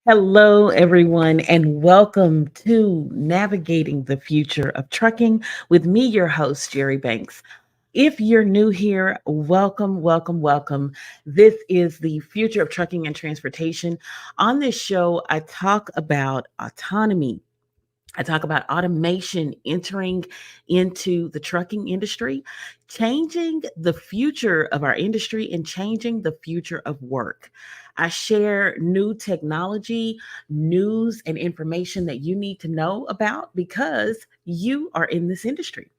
Hello, everyone, and welcome to Navigating the Future of Trucking with me, your host, Jerri Banks. If you're new here, welcome, welcome, welcome. This is the future of trucking and transportation. On this show, I talk about autonomy. I talk about automation entering into the trucking industry, changing the future of our industry and changing the future of work. I share new technology, news, and information that you need to know about because you are in this industry.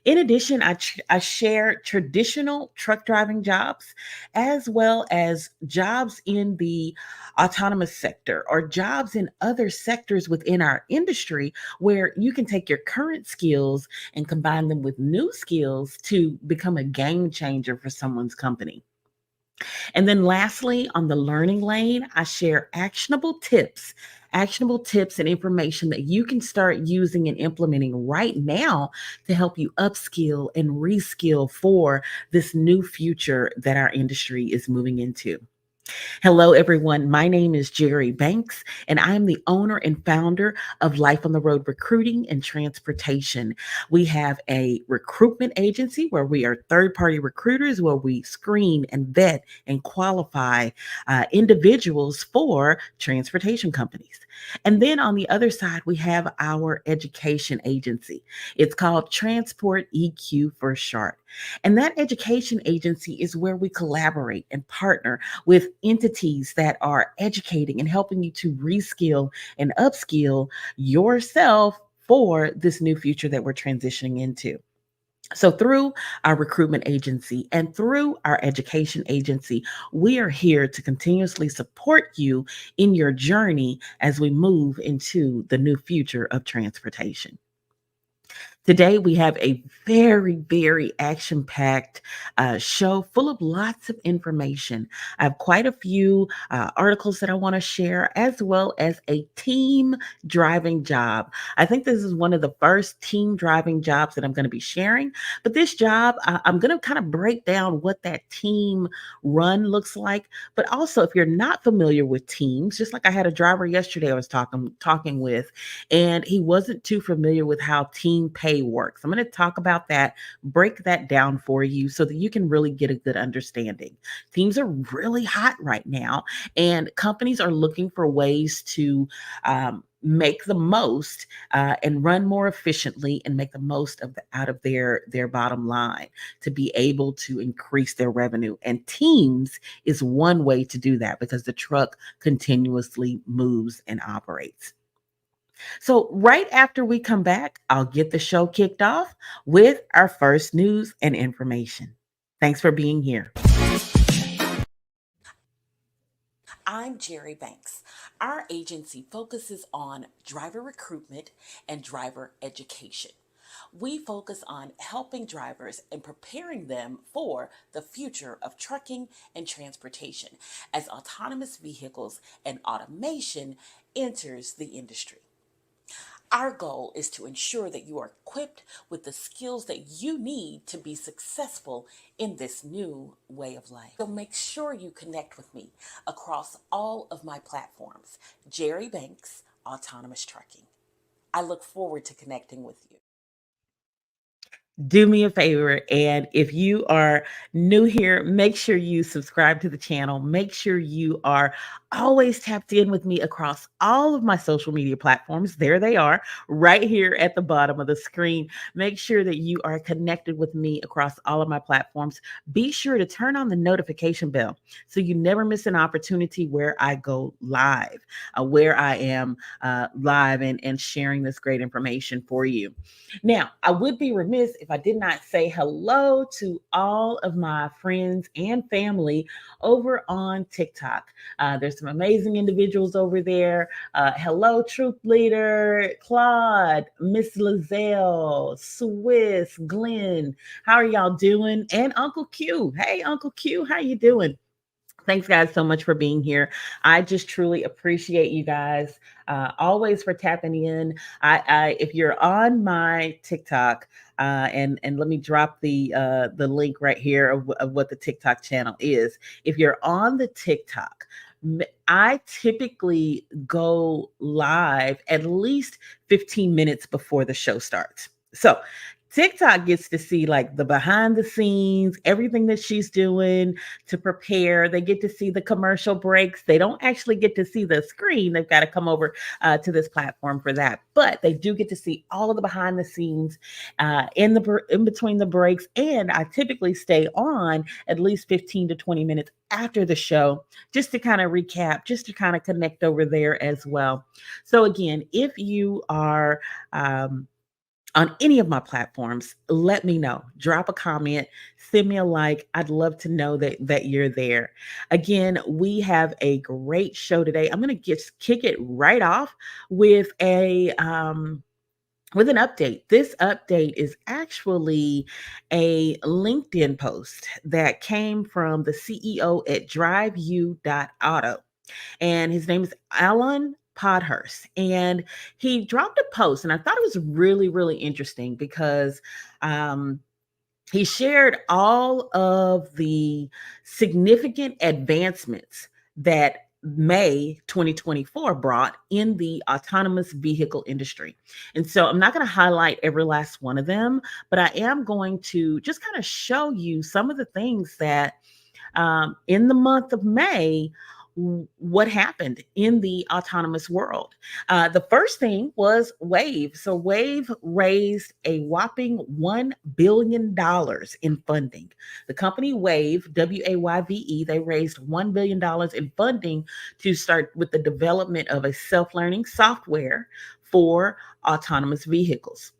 In addition, I share traditional truck driving jobs as well as jobs in the autonomous sector or jobs in other sectors within our industry where you can take your current skills and combine them with new skills to become a game changer for someone's company. And then lastly, on the learning lane, I share actionable tips and information that you can start using and implementing right now to help you upskill and reskill for this new future that our industry is moving into. Hello, everyone. My name is Jerri Banks, and I am the owner and founder of Life on the Road Recruiting and Transportation. We have a recruitment agency where we are third party recruiters, where we screen and vet and qualify individuals for transportation companies. And then on the other side, we have our education agency. It's called Transport EQ for short. And that education agency is where we collaborate and partner with entities that are educating and helping you to reskill and upskill yourself for this new future that we're transitioning into. So, through our recruitment agency and through our education agency, we are here to continuously support you in your journey as we move into the new future of transportation. Today, we have a very, very action packed show full of lots of information. I have quite a few articles that I want to share, as well as a team driving job. I think this is one of the first team driving jobs that I'm going to be sharing. But this job, I'm going to kind of break down what that team run looks like. But also, if you're not familiar with teams, just like I had a driver yesterday I was talking with, and he wasn't too familiar with how team pay works. I'm going to talk about that, break that down for you so that you can really get a good understanding. Teams are really hot right now, and companies are looking for ways to make the most and run more efficiently and make the most out of their bottom line to be able to increase their revenue. And teams is one way to do that because the truck continuously moves and operates. So, right after we come back, I'll get the show kicked off with our first news and information. Thanks for being here. I'm Jerri Banks. Our agency focuses on driver recruitment and driver education. We focus on helping drivers and preparing them for the future of trucking and transportation as autonomous vehicles and automation enters the industry. Our goal is to ensure that you are equipped with the skills that you need to be successful in this new way of life. So make sure you connect with me across all of my platforms. Jerri Banks, Autonomous Trucking. I look forward to connecting with you. Do me a favor, and if you are new here, make sure you subscribe to the channel. Make sure you are always tapped in with me across all of my social media platforms. There they are, right here at the bottom of the screen. Make sure that you are connected with me across all of my platforms. Be sure to turn on the notification bell so you never miss an opportunity where I go live, where I am live and sharing this great information for you. Now, I would be remiss if I did not say hello to all of my friends and family over on TikTok. There's some amazing individuals over there. Hello, Truth Leader, Claude, Miss Lizelle, Swiss, Glenn. How are y'all doing? And Uncle Q. Hey, Uncle Q, how you doing? Thanks, guys, so much for being here. I just truly appreciate you guys always for tapping in. If you're on my TikTok, and let me drop the link right here of what the TikTok channel is. If you're on the TikTok, I typically go live at least 15 minutes before the show starts. So TikTok gets to see like the behind the scenes, everything that she's doing to prepare. They get to see the commercial breaks. They don't actually get to see the screen. They've got to come over to this platform for that. But they do get to see all of the behind the scenes in between the breaks. And I typically stay on at least 15 to 20 minutes after the show just to kind of recap, just to kind of connect over there as well. So again, if you are on any of my platforms, let me know. Drop a comment, send me a like. I'd love to know that you're there. Again, we have a great show today. I'm going to just kick it right off with a with an update. This update is actually a LinkedIn post that came from the CEO at DriveU.auto, and his name is Alan Podhurst. And he dropped a post, and I thought it was really, really interesting because um, he shared all of the significant advancements that May 2024 brought in the autonomous vehicle industry. And so I'm not going to highlight every last one of them, but I am going to just kind of show you some of the things that in the month of May, what happened in the autonomous world. The first thing was Wave. So Wave raised a whopping $1 billion in funding. The company Wave, WAYVE, they raised $1 billion in funding to start with the development of a self-learning software for autonomous vehicles.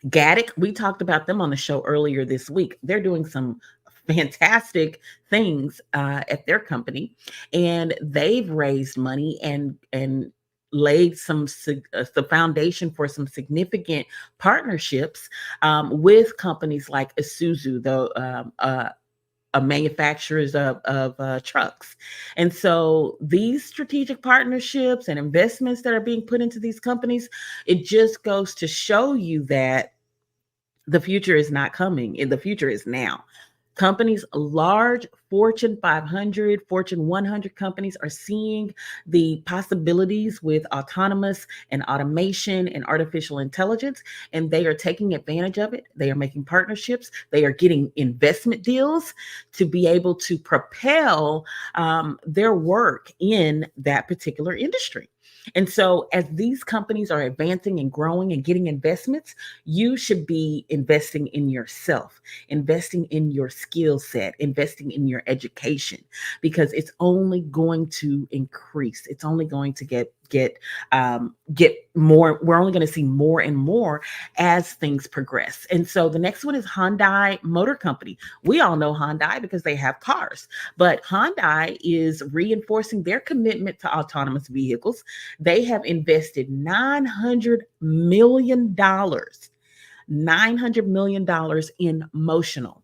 Gaddick, we talked about them on the show earlier this week. They're doing some fantastic things at their company, and they've raised money and laid the foundation for some significant partnerships with companies like Isuzu, manufacturers of trucks. And so these strategic partnerships and investments that are being put into these companies, it just goes to show you that the future is not coming, and the future is now. Companies, large Fortune 500, Fortune 100 companies are seeing the possibilities with autonomous and automation and artificial intelligence, and they are taking advantage of it. They are making partnerships. They are getting investment deals to be able to propel their work in that particular industry. And so, as these companies are advancing and growing and getting investments, you should be investing in yourself, investing in your skill set, investing in your education, because it's only going to increase. It's only going to get more. We're only going to see more and more as things progress. And so the next one is Hyundai Motor Company. We all know Hyundai because they have cars, but Hyundai is reinforcing their commitment to autonomous vehicles. They have invested $900 million in Motional.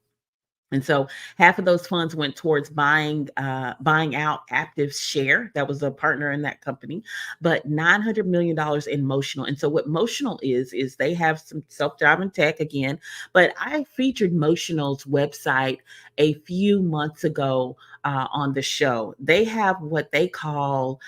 And so half of those funds went towards buying out Active's share. That was a partner in that company, but $900 million in Motional. And so what Motional is they have some self-driving tech again, but I featured Motional's website a few months ago on the show. They have what they call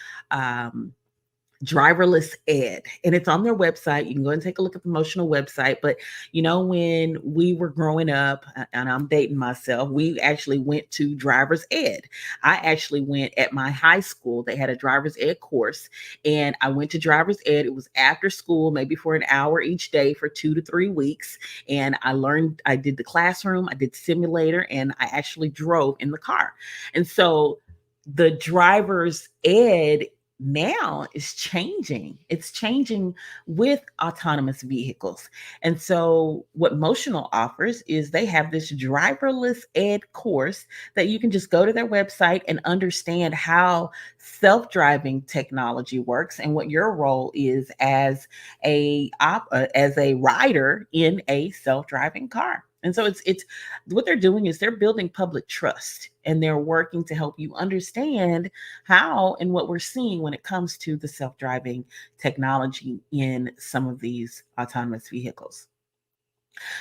driverless ed, and it's on their website. You can go and take a look at the Motional website. But when we were growing up, and I'm dating myself, we actually went to driver's ed. I actually went at my high school. They had a driver's ed course, and I went to driver's ed. It was after school, maybe for an hour each day for 2 to 3 weeks, and I did the classroom, I did simulator, and I actually drove in the car. And so the driver's ed now is changing. It's changing with autonomous vehicles. And so what Motional offers is they have this driverless ed course that you can just go to their website and understand how self-driving technology works and what your role is as as a rider in a self-driving car. And so it's what they're doing is they're building public trust, and they're working to help you understand how and what we're seeing when it comes to the self-driving technology in some of these autonomous vehicles.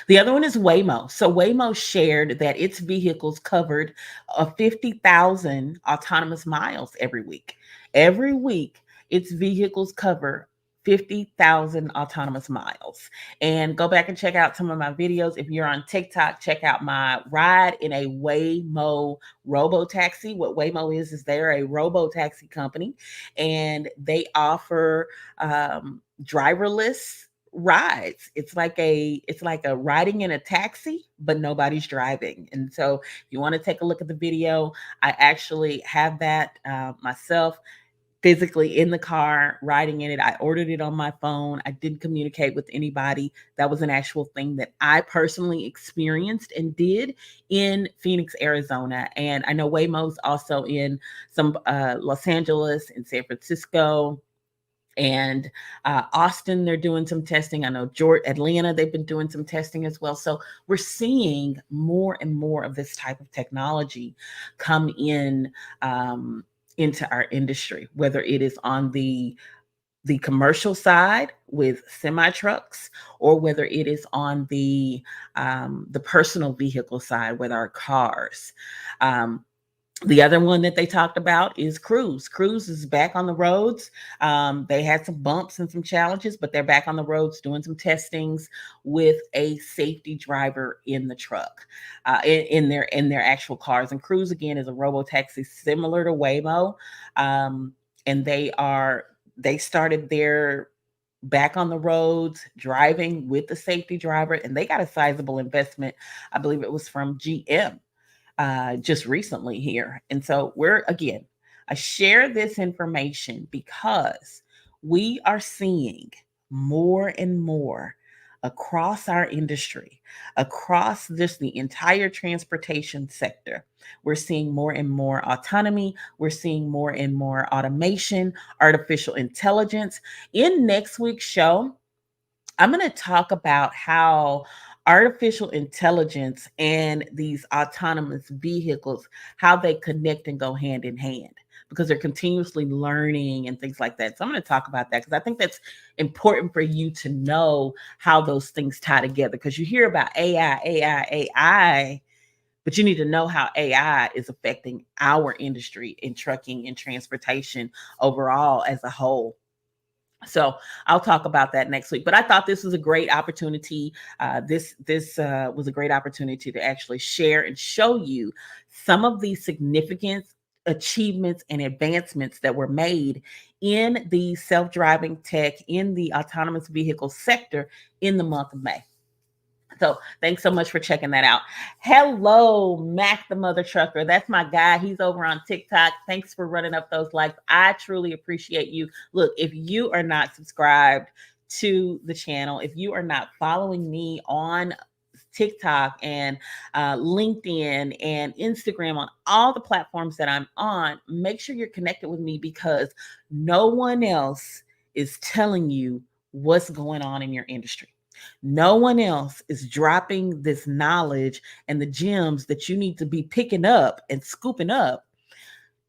The other one is Waymo. So Waymo shared that its vehicles covered 50,000 autonomous miles every week. Every week, its vehicles cover 50,000 autonomous miles. And go back and check out some of my videos. If you're on TikTok, check out my ride in a Waymo robo taxi. What Waymo is they're a robo taxi company, and they offer driverless rides. It's like a riding in a taxi, but nobody's driving. And so if you want to take a look at the video, I actually have that myself physically in the car riding in it. I ordered it on my phone. I didn't communicate with anybody. That was an actual thing that I personally experienced and did in Phoenix, Arizona. And I know Waymo's also in some Los Angeles and San Francisco and Austin. They're doing some testing. I know Atlanta, they've been doing some testing as well. So we're seeing more and more of this type of technology come in into our industry, whether it is on the commercial side with semi trucks, or whether it is on the personal vehicle side with our cars. Um, the other one that they talked about is Cruise. Cruise is back on the roads. They had some bumps and some challenges, but they're back on the roads doing some testings with a safety driver in the truck, in their actual cars. And Cruise again is a robo taxi similar to Waymo, and they started their back on the roads driving with the safety driver, and they got a sizable investment. I believe it was from GM just recently here. And so I share this information because we are seeing more and more across our industry, across just the entire transportation sector. We're seeing more and more autonomy. We're seeing more and more automation, artificial intelligence. In next week's show, I'm going to talk about how artificial intelligence and these autonomous vehicles, how they connect and go hand in hand, because they're continuously learning and things like that. So I'm going to talk about that because I think that's important for you to know how those things tie together, because you hear about AI, but you need to know how AI is affecting our industry in trucking and transportation overall as a whole. So I'll talk about that next week. But I thought this was a great opportunity. This was a great opportunity to actually share and show you some of the significant achievements and advancements that were made in the self-driving tech, in the autonomous vehicle sector in the month of May. So thanks so much for checking that out. Hello, Mac the Mother Trucker. That's my guy. He's over on TikTok. Thanks for running up those likes. I truly appreciate you. Look, if you are not subscribed to the channel, if you are not following me on TikTok and LinkedIn and Instagram, on all the platforms that I'm on, make sure you're connected with me, because no one else is telling you what's going on in your industry. No one else is dropping this knowledge and the gems that you need to be picking up and scooping up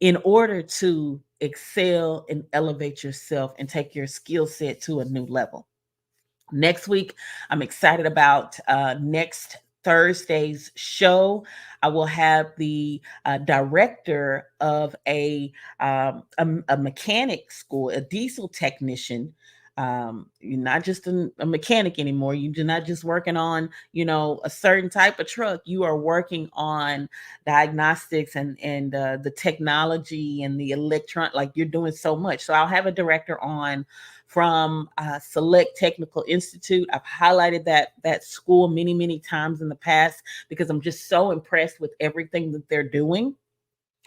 in order to excel and elevate yourself and take your skill set to a new level. Next week, I'm excited about next Thursday's show. I will have the director of a mechanic school, a diesel technician. You're not just a mechanic anymore. You're not just working on, a certain type of truck. You are working on diagnostics and the technology and the electron. Like, you're doing so much. So I'll have a director on from Select Technical Institute. I've highlighted that school many, many times in the past because I'm just so impressed with everything that they're doing.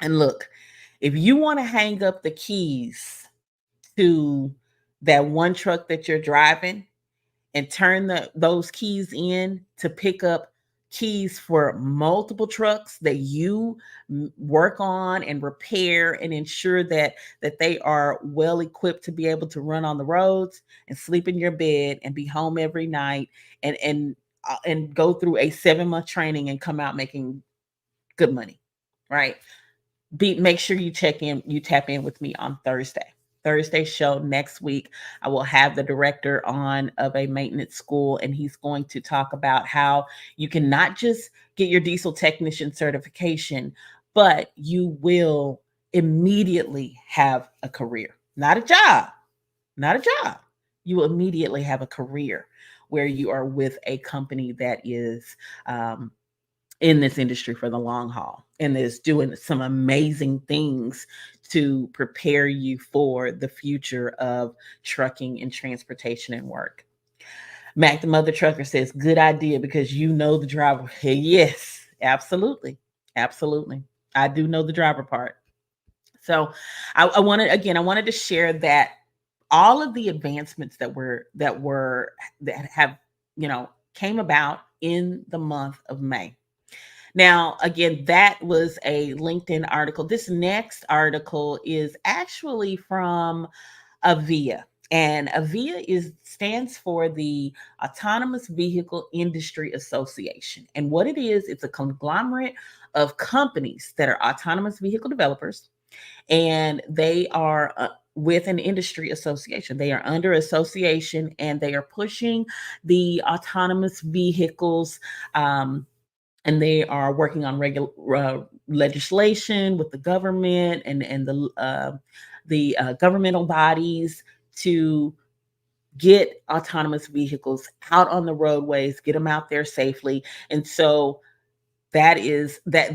And look, if you want to hang up the keys to that one truck that you're driving and turn those keys in to pick up keys for multiple trucks that you work on and repair and ensure that they are well equipped to be able to run on the roads and sleep in your bed and be home every night, and go through a 7-month training and come out making good money, right? Make sure you tap in with me on Thursday. Thursday show next week, I will have the director on of a maintenance school, and he's going to talk about how you can not just get your diesel technician certification, but you will immediately have a career, not a job, not a job. You will immediately have a career where you are with a company that is um, in this industry for the long haul and is doing some amazing things to prepare you for the future of trucking and transportation and work. Mac the Mother Trucker says, good idea because you know the driver. Yes, absolutely. Absolutely. I do know the driver part. So I wanted to share that all of the advancements that have, came about in the month of May. Now, again, that was a LinkedIn article. This next article is actually from AVIA. And AVIA stands for the Autonomous Vehicle Industry Association. And what it is, it's a conglomerate of companies that are autonomous vehicle developers, and they are with an industry association. They are under association, and they are pushing the autonomous vehicles. And they are working on legislation with the government and the governmental bodies to get autonomous vehicles out on the roadways, get them out there safely. And so that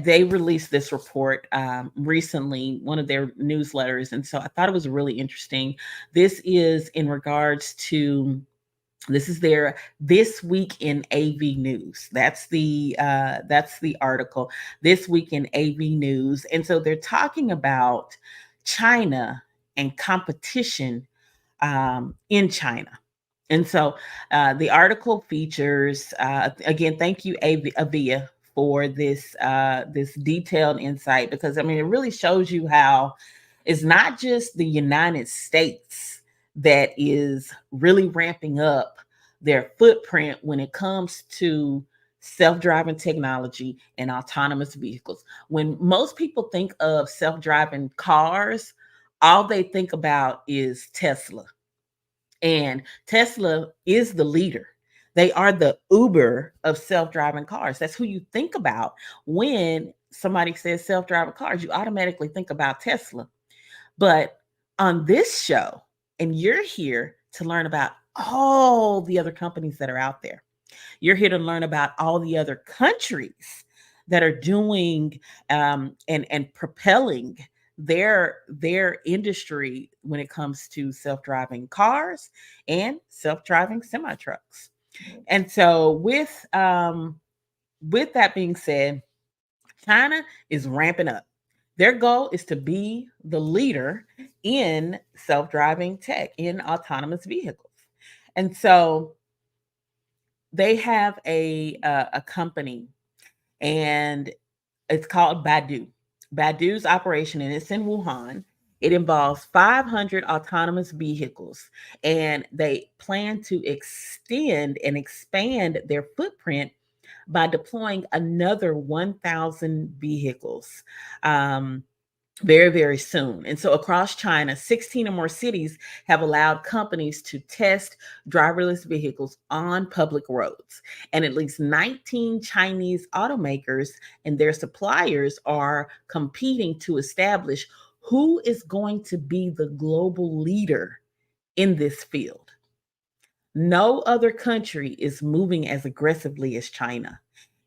they released this report recently, one of their newsletters. And so I thought it was really interesting. This is in regards to this is their This Week in AV News. That's the article, This Week in AV News. And so they're talking about China and competition in China. And so the article features, again, thank you, Avia, for this detailed insight, because I mean, it really shows you how it's not just the United States that is really ramping up their footprint when it comes to self-driving technology and autonomous vehicles. When most people think of self-driving cars, all they think about is Tesla, and Tesla is the leader. They are the Uber of self-driving cars. That's who you think about when somebody says self-driving cars. You automatically think about Tesla. But on this show, and you're here to learn about all the other companies that are out there. You're here to learn about all the other countries that are doing and propelling their industry when it comes to self-driving cars and self-driving semi trucks. And so with that being said, China is ramping up. Their goal is to be the leader in self-driving tech, in autonomous vehicles. And so they have a company, and it's called Baidu. Baidu's operation, and it's in Wuhan. It involves 500 autonomous vehicles, and they plan to extend and expand their footprint by deploying another 1,000 vehicles. Very, very soon. And so across China, 16 or more cities have allowed companies to test driverless vehicles on public roads. And at least 19 Chinese automakers and their suppliers are competing to establish who is going to be the global leader in this field. No other country is moving as aggressively as China.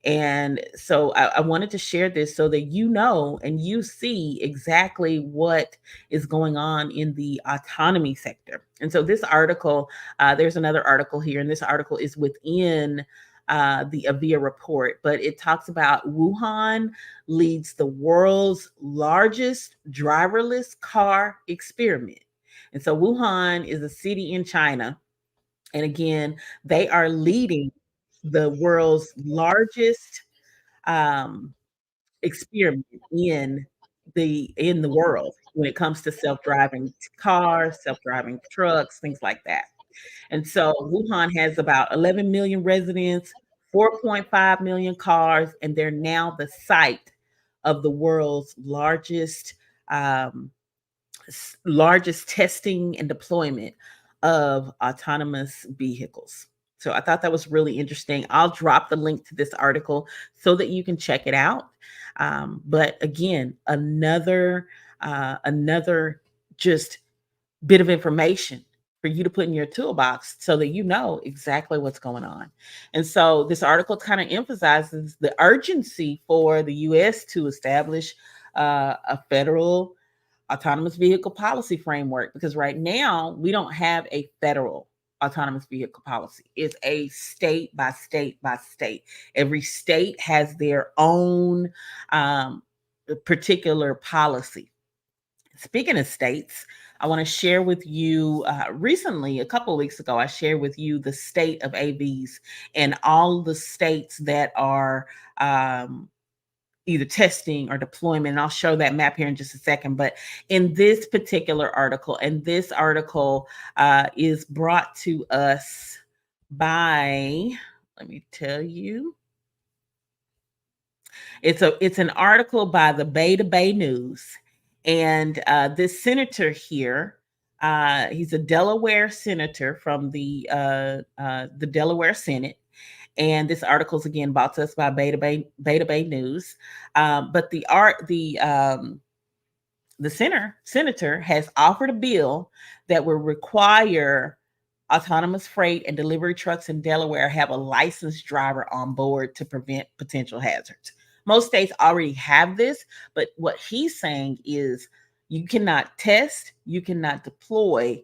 And so I wanted to share this so that you know and you see exactly what is going on in the autonomy sector. And so this article, there's another article here, and this article is within the Avia report, but it talks about Wuhan leads the world's largest driverless car experiment. And so Wuhan is a city in China, and again, they are leading the world's largest um, experiment in the world when it comes to self-driving cars, self-driving trucks, things like that. And so Wuhan has about 11 million residents, 4.5 million cars, and they're now the site of the world's largest um, largest testing and deployment of autonomous vehicles. So I thought that was really interesting. I'll drop the link to this article so that you can check it out. But again, another just bit of information for you to put in your toolbox so that you know exactly what's going on. And so this article kind of emphasizes the urgency for the US to establish a federal autonomous vehicle policy framework, because right now we don't have a federal autonomous vehicle policy. It's a state by state by state. Every state has their own particular policy. Speaking of states, I want to share with you recently, a couple of weeks ago, I shared with you the state of AVs and all the states that are either testing or deployment. And I'll show that map here in just a second. But in this particular article, and this article is brought to us by, let me tell you, it's an article by the Bay to Bay News, and this senator here, he's a Delaware senator from the Delaware Senate. And this article is again brought to us by Bay to Bay News. But the senator has offered a bill that will require autonomous freight and delivery trucks in Delaware have a licensed driver on board to prevent potential hazards. Most states already have this, but what he's saying is you cannot test, you cannot deploy.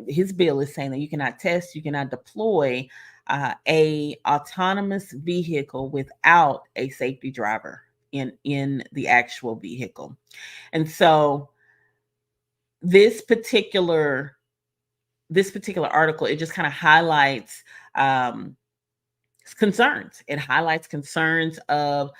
His bill is saying that you cannot test, you cannot deploy a autonomous vehicle without a safety driver in the actual vehicle. And so this particular article, it just kind of highlights concerns. It highlights concerns of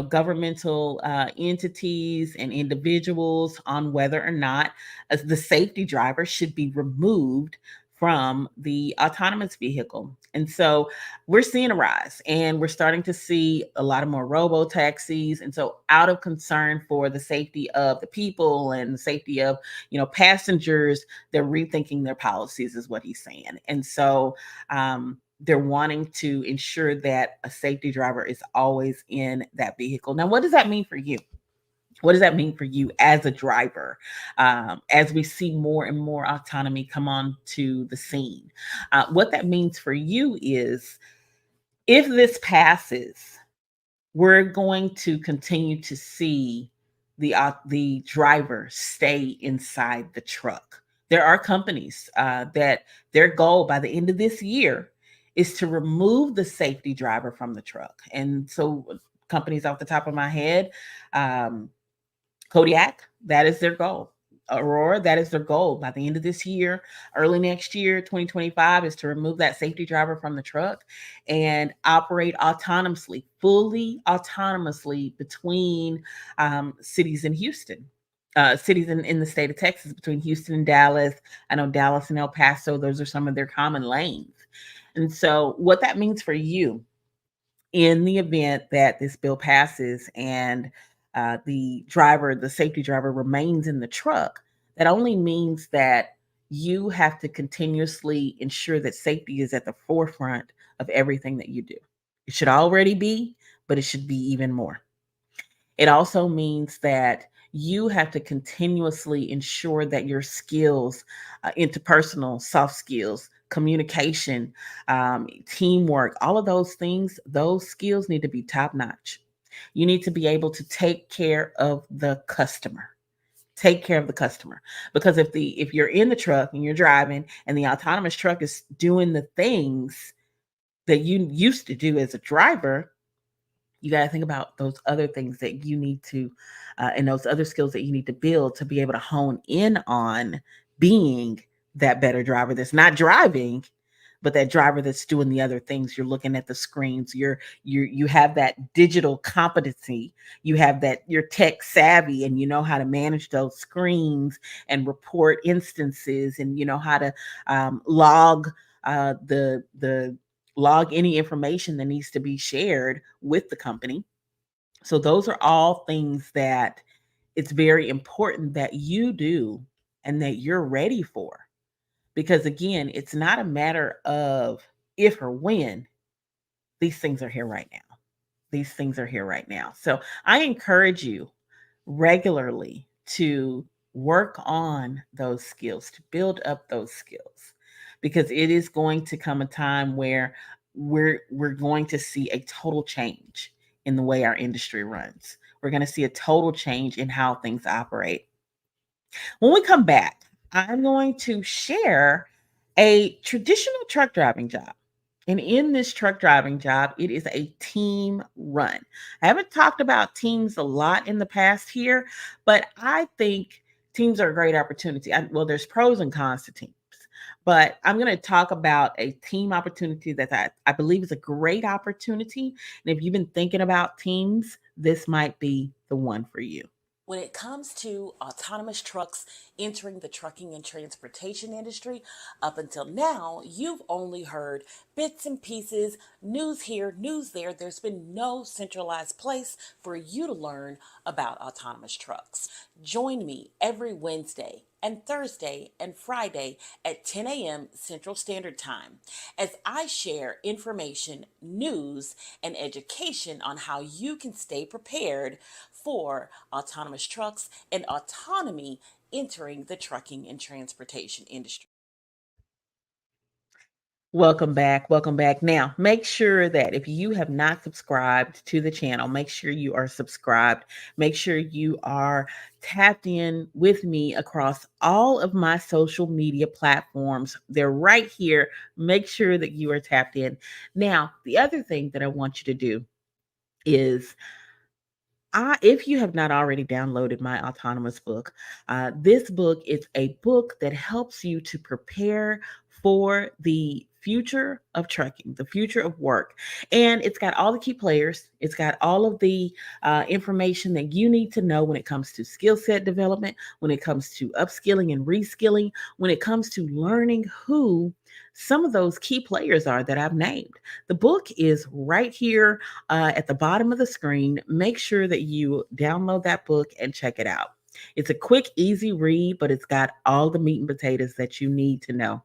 governmental entities and individuals on whether or not the safety driver should be removed from the autonomous vehicle. And so we're seeing a rise, and we're starting to see a lot of more robo taxis. And so out of concern for the safety of the people and the safety of passengers, they're rethinking their policies, is what he's saying. And so they're wanting to ensure that a safety driver is always in that vehicle. Now, what does that mean for you? What does that mean for you as a driver, as we see more and more autonomy come on to the scene? What that means for you is, if this passes, we're going to continue to see the driver stay inside the truck. There are companies that their goal by the end of this year is to remove the safety driver from the truck. And so companies off the top of my head, Kodiak, that is their goal. Aurora, that is their goal by the end of this year. Early next year, 2025, is to remove that safety driver from the truck and operate autonomously, fully autonomously between cities in Houston. Cities in the state of Texas, between Houston and Dallas. I know Dallas and El Paso, those are some of their common lanes. And so what that means for you, in the event that this bill passes and the safety driver remains in the truck, that only means that you have to continuously ensure that safety is at the forefront of everything that you do. It should already be, but it should be even more. It also means that you have to continuously ensure that your skills, interpersonal, soft skills, communication, teamwork, all of those things, those skills need to be top notch. You need to be able to take care of the customer. Take care of the customer. Because if you're in the truck and you're driving and the autonomous truck is doing the things that you used to do as a driver, you got to think about those other things that you need to, and those other skills that you need to build to be able to hone in on being that better driver that's not driving, but that driver that's doing the other things. You're looking at the screens. You have that digital competency. You have that, you're tech savvy, and you know how to manage those screens and report instances, and you know how to log the log any information that needs to be shared with the company. So those are all things that it's very important that you do and that you're ready for. Because again, it's not a matter of if or when, these things are here right now. These things are here right now. So I encourage you regularly to work on those skills, to build up those skills, because it is going to come a time where we're going to see a total change in the way our industry runs. We're going to see a total change in how things operate. When we come back, I'm going to share a traditional truck driving job. And in this truck driving job, it is a team run. I haven't talked about teams a lot in the past here, but I think teams are a great opportunity. Well, there's pros and cons to teams, but I'm going to talk about a team opportunity that I believe is a great opportunity. And if you've been thinking about teams, this might be the one for you. When it comes to autonomous trucks entering the trucking and transportation industry, up until now, you've only heard bits and pieces, news here, news there. There's been no centralized place for you to learn about autonomous trucks. Join me every Wednesday and Thursday and Friday at 10 a.m. Central Standard Time as I share information, news, and education on how you can stay prepared for autonomous trucks and autonomy entering the trucking and transportation industry. Welcome back. Welcome back. Now, make sure that if you have not subscribed to the channel, make sure you are subscribed. Make sure you are tapped in with me across all of my social media platforms. They're right here. Make sure that you are tapped in. Now, the other thing that I want you to do is if you have not already downloaded my autonomous book, this book is a book that helps you to prepare for the future of trucking, the future of work. And it's got all the key players, it's got all of the information that you need to know when it comes to skill set development, when it comes to upskilling and reskilling, when it comes to learning who some of those key players are that I've named. The book is right here at the bottom of the screen. Make sure that you download that book and check it out. It's a quick, easy read, but it's got all the meat and potatoes that you need to know.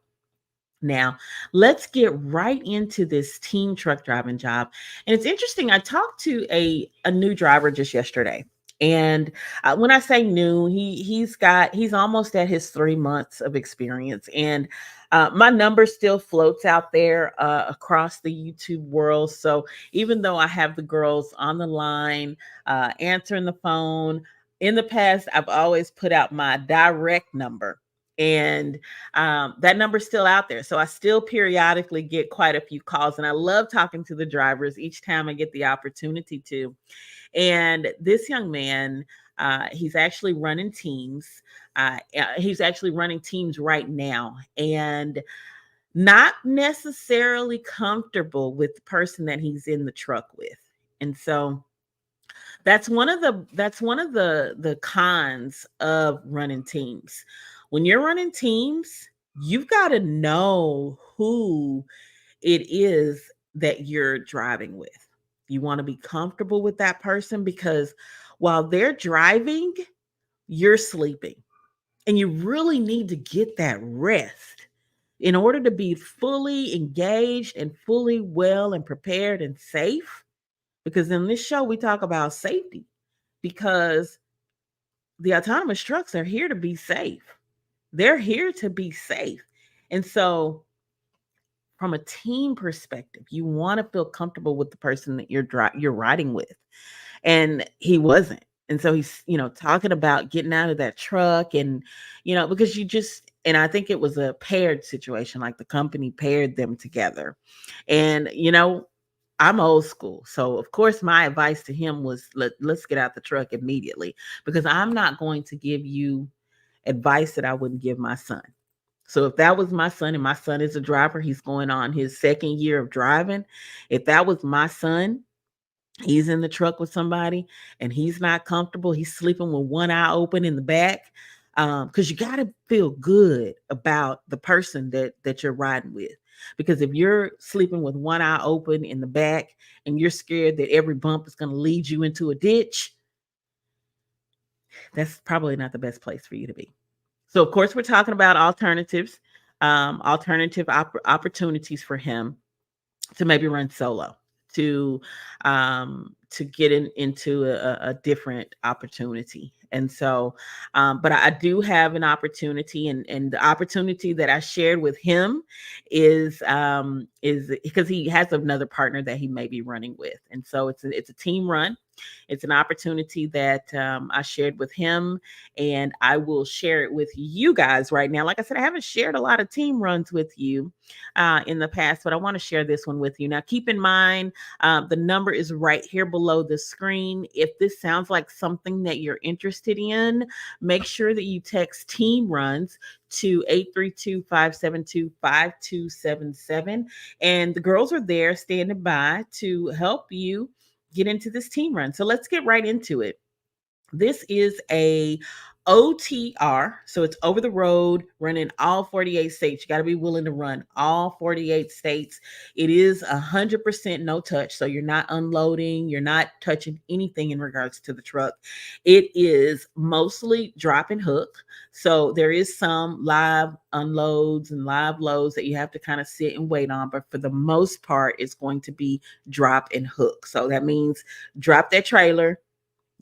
Now, let's get right into this team truck driving job. And it's interesting. I talked to a new driver just yesterday. And when I say new, he's almost at his 3 months of experience. And my number still floats out there across the YouTube world. So even though I have the girls on the line answering the phone, in the past, I've always put out my direct number. And that number's still out there. So I still periodically get quite a few calls, and I love talking to the drivers each time I get the opportunity to. And this young man, he's actually running teams. He's actually running teams right now, and not necessarily comfortable with the person that he's in the truck with. And so that's one of the cons of running teams. When you're running teams, you've got to know who it is that you're driving with. You want to be comfortable with that person because while they're driving, you're sleeping. And you really need to get that rest in order to be fully engaged and fully well and prepared and safe. Because in this show, we talk about safety because the autonomous trucks are here to be safe. They're here to be safe. And so, from a team perspective, you want to feel comfortable with the person that you're riding with. And he wasn't. And so he's, talking about getting out of that truck and, because and I think it was a paired situation, like the company paired them together. And, I'm old school. So, of course, my advice to him was let's get out the truck immediately because I'm not going to give you advice that I wouldn't give my son. So, if that was my son and my son is a driver, he's going on his second year of driving. If that was my son, he's in the truck with somebody and he's not comfortable. He's sleeping with one eye open in the back. Because you got to feel good about the person that you're riding with. Because if you're sleeping with one eye open in the back and you're scared that every bump is going to lead you into a ditch, that's probably not the best place for you to be. So, of course, we're talking about alternatives, alternative opportunities for him to maybe run solo, to get into a different opportunity. And so but I do have an opportunity, and the opportunity that I shared with him is because he has another partner that he may be running with, and so it's a team run. It's an opportunity that I shared with him, and I will share it with you guys right now. Like I said, I haven't shared a lot of team runs with you in the past, but I want to share this one with you. Now, keep in mind, the number is right here below the screen. If this sounds like something that you're interested in, make sure that you text team runs to 832-572-5277. And the girls are there standing by to help you get into this team run. So let's get right into it. This is a OTR, so it's over the road, running all 48 states. You got to be willing to run all 48 states. It is 100% no touch, so you're not unloading, you're not touching anything in regards to the truck. It is mostly drop and hook, so there is some live unloads and live loads that you have to kind of sit and wait on, but for the most part, it's going to be drop and hook. So that means drop that trailer,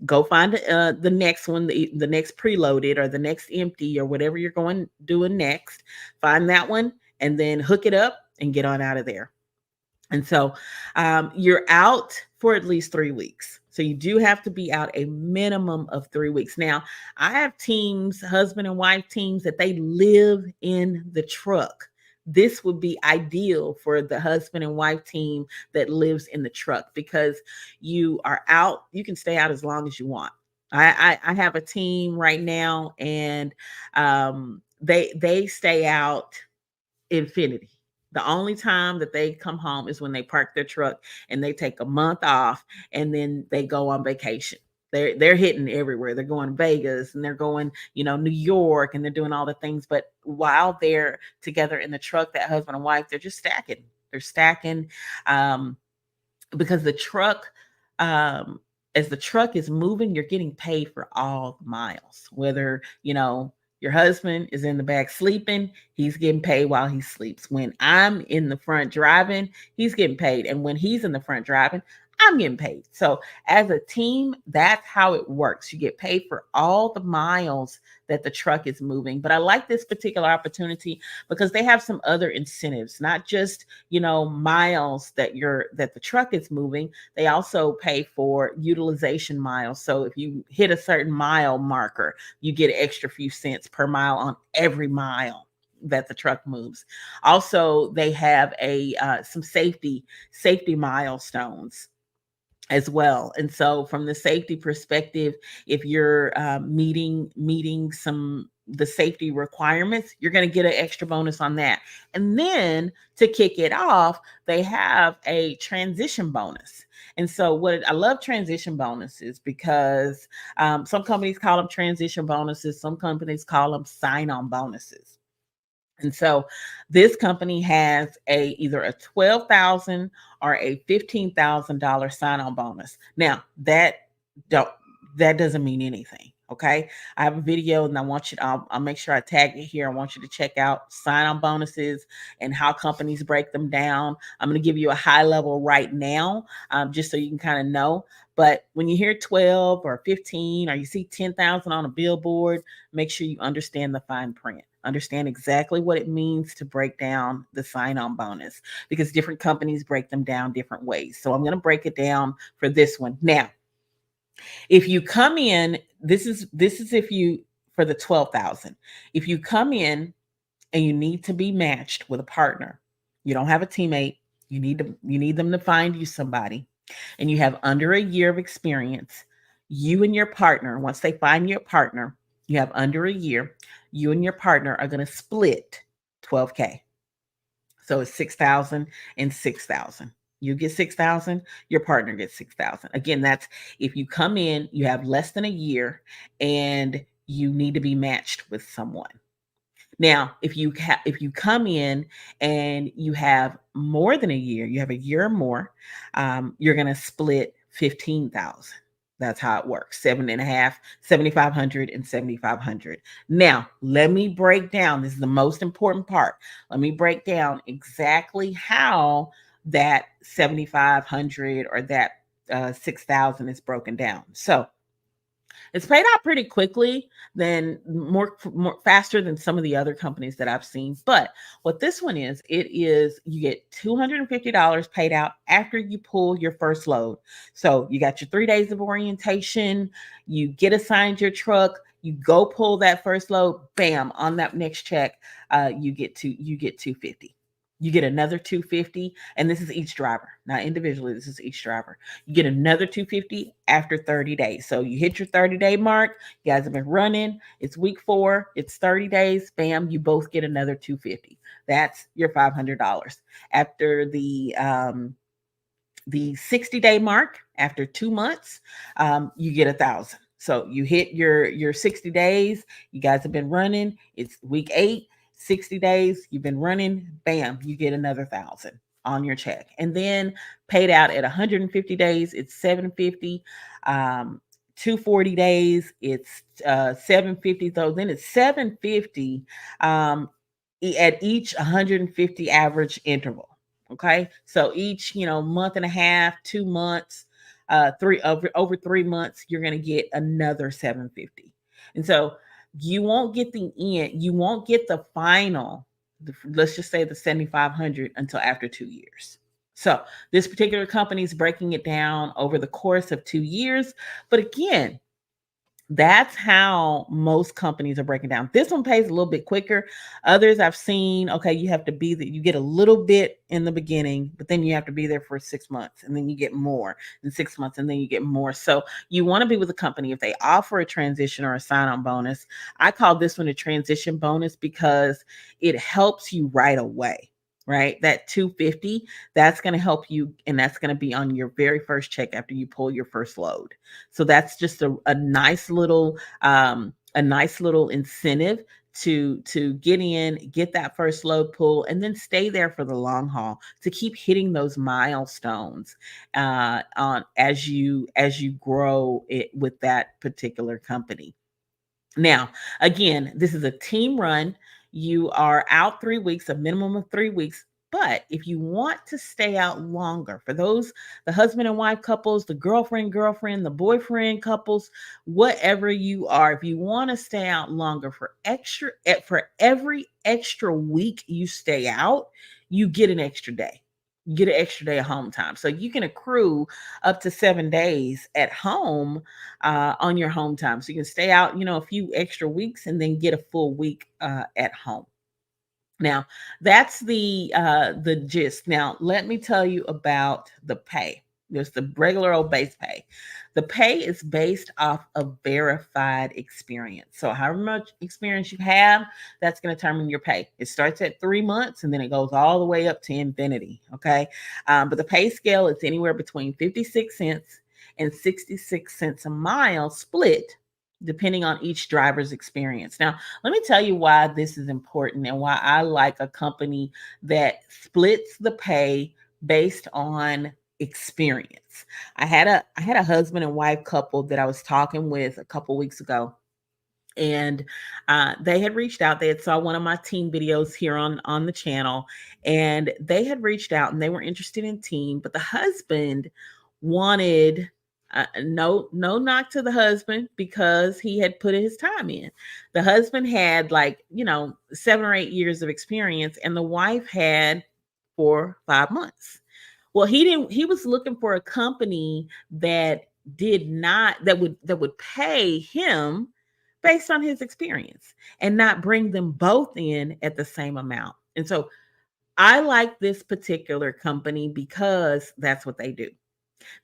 go find the next one, the next preloaded or the next empty or whatever you're going doing next. Find that one and then hook it up and get on out of there. And so you're out for at least 3 weeks. So you do have to be out a minimum of 3 weeks. Now, I have teams, husband and wife teams, that they live in the truck. This would be ideal for the husband and wife team that lives in the truck, because you are out, you can stay out as long as you want. I have a team right now, and they stay out infinity. The only time that they come home is when they park their truck and they take a month off, and then they go on vacation. They're hitting everywhere. They're going to Vegas, and they're going, New York, and they're doing all the things. But while they're together in the truck, that husband and wife, they're just stacking. They're stacking. Because the truck, as the truck is moving, you're getting paid for all the miles. Whether, your husband is in the back sleeping, he's getting paid while he sleeps. When I'm in the front driving, he's getting paid. And when he's in the front driving, I'm getting paid. So as a team, that's how it works. You get paid for all the miles that the truck is moving. But I like this particular opportunity because they have some other incentives, not just, miles that the truck is moving. They also pay for utilization miles. So if you hit a certain mile marker, you get an extra few cents per mile on every mile that the truck moves. Also, they have some safety milestones as well. And so from the safety perspective, if you're meeting some the safety requirements, you're going to get an extra bonus on that. And then to kick it off, they have a transition bonus. And so I love transition bonuses because some companies call them transition bonuses, some companies call them sign-on bonuses. And so this company has either a $12,000 or a $15,000 sign-on bonus. Now that doesn't mean anything. Okay. I have a video, and I'll make sure I tag it here. I want you to check out sign-on bonuses and how companies break them down. I'm going to give you a high level right now, just so you can kind of know. But when you hear 12 or 15, or you see 10,000 on a billboard, make sure you understand the fine print. Understand exactly what it means to break down the sign-on bonus, because different companies break them down different ways. So I'm going to break it down for this one. Now, if you come in, this is if you, for the 12,000, if you come in and you need to be matched with a partner, you don't have a teammate, you need them to find you somebody, and you have under a year of experience, you and your partner, once they find your partner, you have under a year, you and your partner are going to split $12K. So it's 6,000 and 6,000. You get 6,000, your partner gets 6,000. Again, that's if you come in, you have less than a year, and you need to be matched with someone. Now, if you come in and you have more than a year, you have a year or more, you're going to split 15,000. That's how it works. 7.5, 7,500, and 7,500. Now, let me break down. This is the most important part. Let me break down exactly how that 7,500 or that 6,000 is broken down. So, it's paid out pretty quickly, than more faster than some of the other companies that I've seen. But what this one is, it is you get $250 paid out after you pull your first load. So you got your 3 days of orientation, you get assigned your truck, you go pull that first load, bam, on that next check, you get 250. You get another 250, and this is each driver, not individually. This is each driver. You get another 250 after 30 days. So you hit your 30-day mark. You guys have been running. It's week 4. It's 30 days. Bam, you both get another 250. That's your $500. After the 60-day mark, after 2 months, you get 1,000. So you hit your 60 days. You guys have been running. It's week 8, 60 days. You've been running. Bam, you get another 1,000 on your check. And then paid out at 150 days, it's 750. 240 days, it's 750. So then it's 750 at each 150 average interval. Okay, so each month and a half, 2 months, three over 3 months, you're going to get another 750. And so you won't get the end, you won't get the final, let's just say the 7,500, until after 2 years. So this particular company is breaking it down over the course of 2 years. But again, that's how most companies are breaking down. This one pays a little bit quicker. Others I've seen, okay, you have to be that you get a little bit in the beginning, but then you have to be there for 6 months, and then you get more in 6 months, and then you get more. So you want to be with a company if they offer a transition or a sign-on bonus. I call this one a transition bonus because it helps you right away. Right, that 250, that's going to help you, and that's going to be on your very first check after you pull your first load. So that's just a nice little incentive to get in, get that first load pull, and then stay there for the long haul to keep hitting those milestones on as you grow it with that particular company. Now, again, this is a team run. You are out 3 weeks, a minimum of 3 weeks. But if you want to stay out longer, for those, the husband and wife couples, the girlfriend, the boyfriend couples, whatever you are, if you want to stay out longer, for every extra week you stay out, you get an extra day. You get an extra day of home time. So you can accrue up to 7 days at home on your home time. So you can stay out, a few extra weeks, and then get a full week at home. Now, that's the gist. Now, let me tell you about the pay. There's the regular old base pay. The pay is based off of verified experience. So however much experience you have, that's going to determine your pay. It starts at 3 months, and then it goes all the way up to infinity. Okay. But the pay scale is anywhere between 56 cents and 66 cents a mile, split depending on each driver's experience. Now, let me tell you why this is important and why I like a company that splits the pay based on experience. I had a husband and wife couple that I was talking with a couple weeks ago, and they had reached out. They had saw one of my team videos here on the channel, and they had reached out and they were interested in team, but the husband wanted, no knock to the husband, because he had put his time in. The husband had, like, 7 or 8 years of experience, and the wife had 4 or 5 months. Well, he was looking for a company that did not that would pay him based on his experience and not bring them both in at the same amount. And so I like this particular company because that's what they do.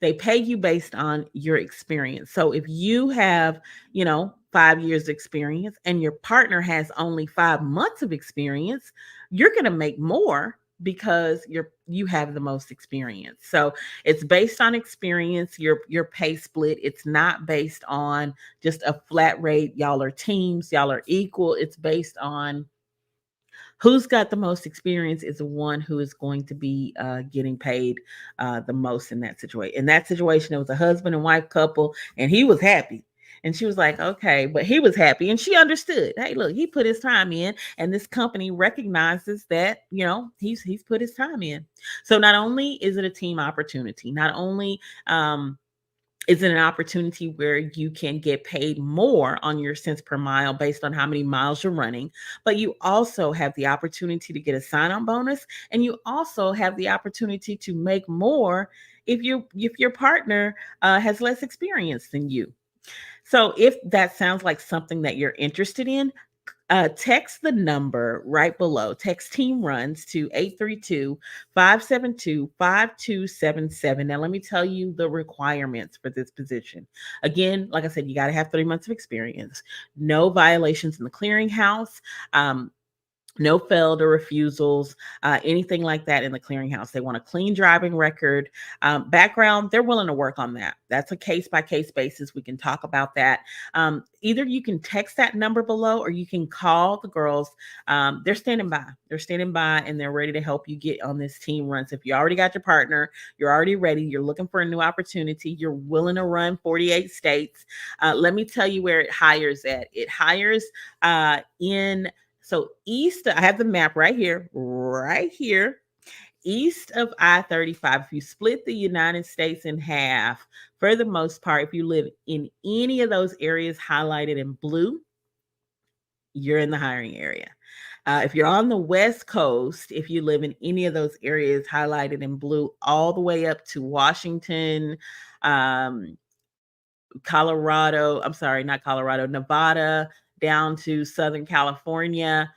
They pay you based on your experience. So if you have, 5 years experience, and your partner has only 5 months of experience, you're going to make more because you have the most experience. So it's based on experience, your pay split. It's not based on just a flat rate. Y'all are teams, y'all are equal. It's based on Who's got the most experience is the one who is going to be getting paid the most in that situation. In that situation, it was a husband and wife couple, and he was happy. And she was like, okay, but he was happy. And she understood. Hey, look, he put his time in, and this company recognizes that, he's put his time in. So not only is it a team opportunity, not only is it an opportunity where you can get paid more on your cents per mile based on how many miles you're running, but you also have the opportunity to get a sign-on bonus, and you also have the opportunity to make more if your partner has less experience than you. So if that sounds like something that you're interested in, text the number right below. Text Team Runs to 832-572-5277. Now, let me tell you the requirements for this position. Again, like I said, you got to have 3 months of experience, no violations in the clearinghouse. No failed or refusals, anything like that in the clearinghouse. They want a clean driving record. Background, they're willing to work on that. That's a case by case basis. We can talk about that. Either you can text that number below or you can call the girls. They're standing by. They're standing by and they're ready to help you get on this team run. So if you already got your partner, you're already ready, you're looking for a new opportunity, you're willing to run 48 states. Let me tell you where it hires at. It hires in east, I have the map right here, east of I-35. If you split the United States in half, for the most part, if you live in any of those areas highlighted in blue, you're in the hiring area. If you're on the West Coast, if you live in any of those areas highlighted in blue, all the way up to Washington, um, Colorado, I'm sorry, not Colorado, Nevada, down to Southern California,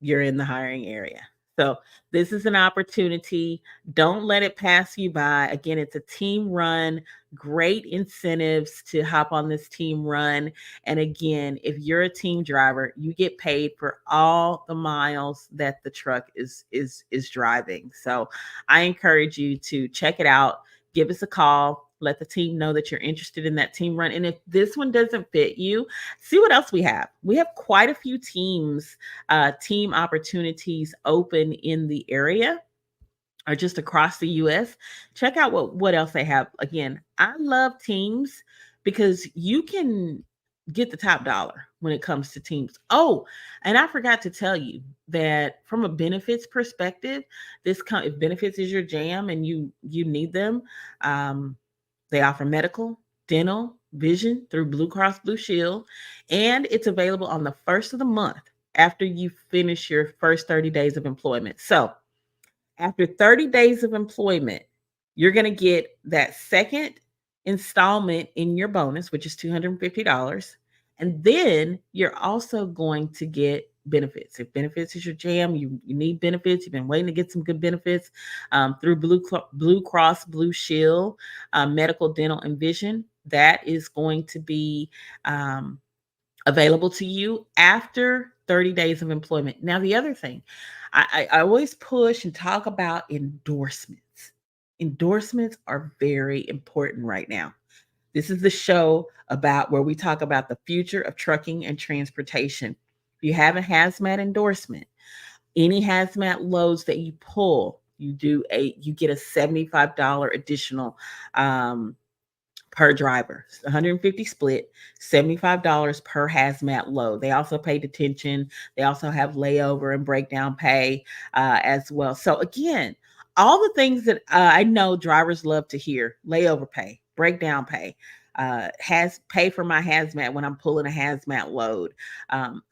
you're in the hiring area. So this is an opportunity. Don't let it pass you by. Again, it's a team run, great incentives to hop on this team run. And again, if you're a team driver, you get paid for all the miles that the truck is driving. So I encourage you to check it out. Give us a call. Let the team know that you're interested in that team run. And if this one doesn't fit you, see what else we have. We have quite a few team opportunities open in the area or just across the US. Check out what else they have. Again, I love teams because you can get the top dollar when it comes to teams. Oh, and I forgot to tell you that from a benefits perspective, if benefits is your jam and you need them, um, they offer medical, dental, vision through Blue Cross Blue Shield, and it's available on the first of the month after you finish your first 30 days of employment. So after 30 days of employment, you're going to get that second installment in your bonus, which is $250. And then you're also going to get benefits. If benefits is your jam, you need benefits, you've been waiting to get some good benefits through Blue Cross Blue Shield, medical, dental, and vision. That is going to be available to you after 30 days of employment. Now, the other thing, I always push and talk about endorsements. Endorsements are very important right now. This is the show about where we talk about the future of trucking and transportation. If you have a hazmat endorsement, any hazmat loads that you pull, you get a $75 additional per driver, 150 split, $75 per hazmat load. They also pay detention. They also have layover and breakdown pay as well. So again, all the things that I know drivers love to hear: layover pay, breakdown pay, has pay for my hazmat when I'm pulling a hazmat load,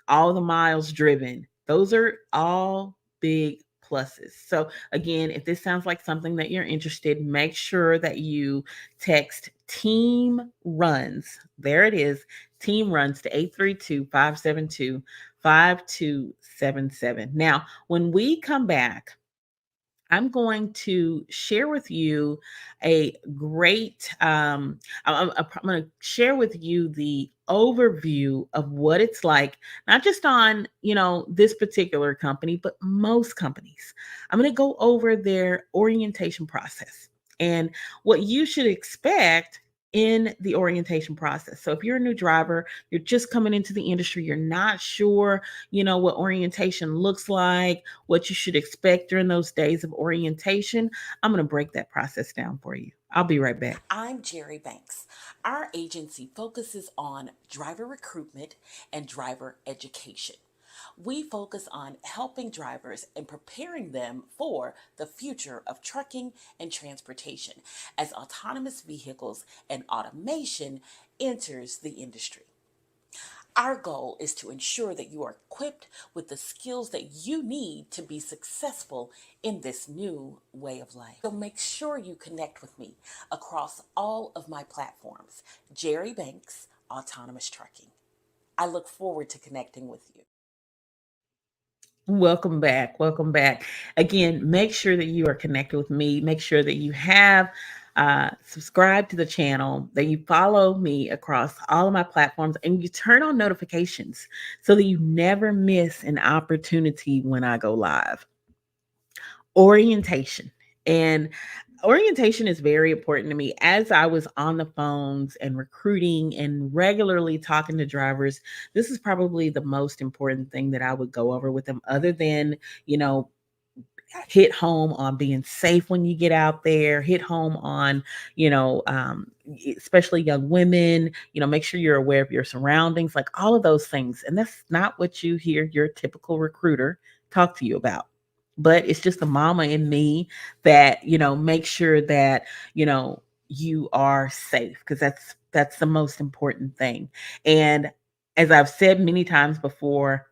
all the miles driven. Those are all big pluses. So again, if this sounds like something that you're interested, make sure that you text Team Runs. There it is. Team Runs to 832-572-5277. Now, when we come back, I'm going to share with you a great, I'm going to share with you the overview of what it's like, not just on, this particular company, but most companies. I'm going to go over their orientation process and what you should expect in the orientation process. So if you're a new driver, you're just coming into the industry, you're not sure, what orientation looks like, what you should expect during those days of orientation, I'm going to break that process down for you. I'll be right back. I'm Jerri Banks. Our agency focuses on driver recruitment and driver education. We focus on helping drivers and preparing them for the future of trucking and transportation as autonomous vehicles and automation enters the industry. Our goal is to ensure that you are equipped with the skills that you need to be successful in this new way of life. So make sure you connect with me across all of my platforms. Jerri Banks, Autonomous Trucking. I look forward to connecting with you. Welcome back. Welcome back. Again, make sure that you are connected with me. Make sure that you have subscribed to the channel, that you follow me across all of my platforms, and you turn on notifications so that you never miss an opportunity when I go live. Orientation. And orientation is very important to me. As I was on the phones and recruiting and regularly talking to drivers, this is probably the most important thing that I would go over with them, other than, you know, hit home on being safe when you get out there, hit home on, especially young women, make sure you're aware of your surroundings, like all of those things. And that's not what you hear your typical recruiter talk to you about. But it's just the mama in me that, make sure that, you are safe, because that's the most important thing. And as I've said many times before,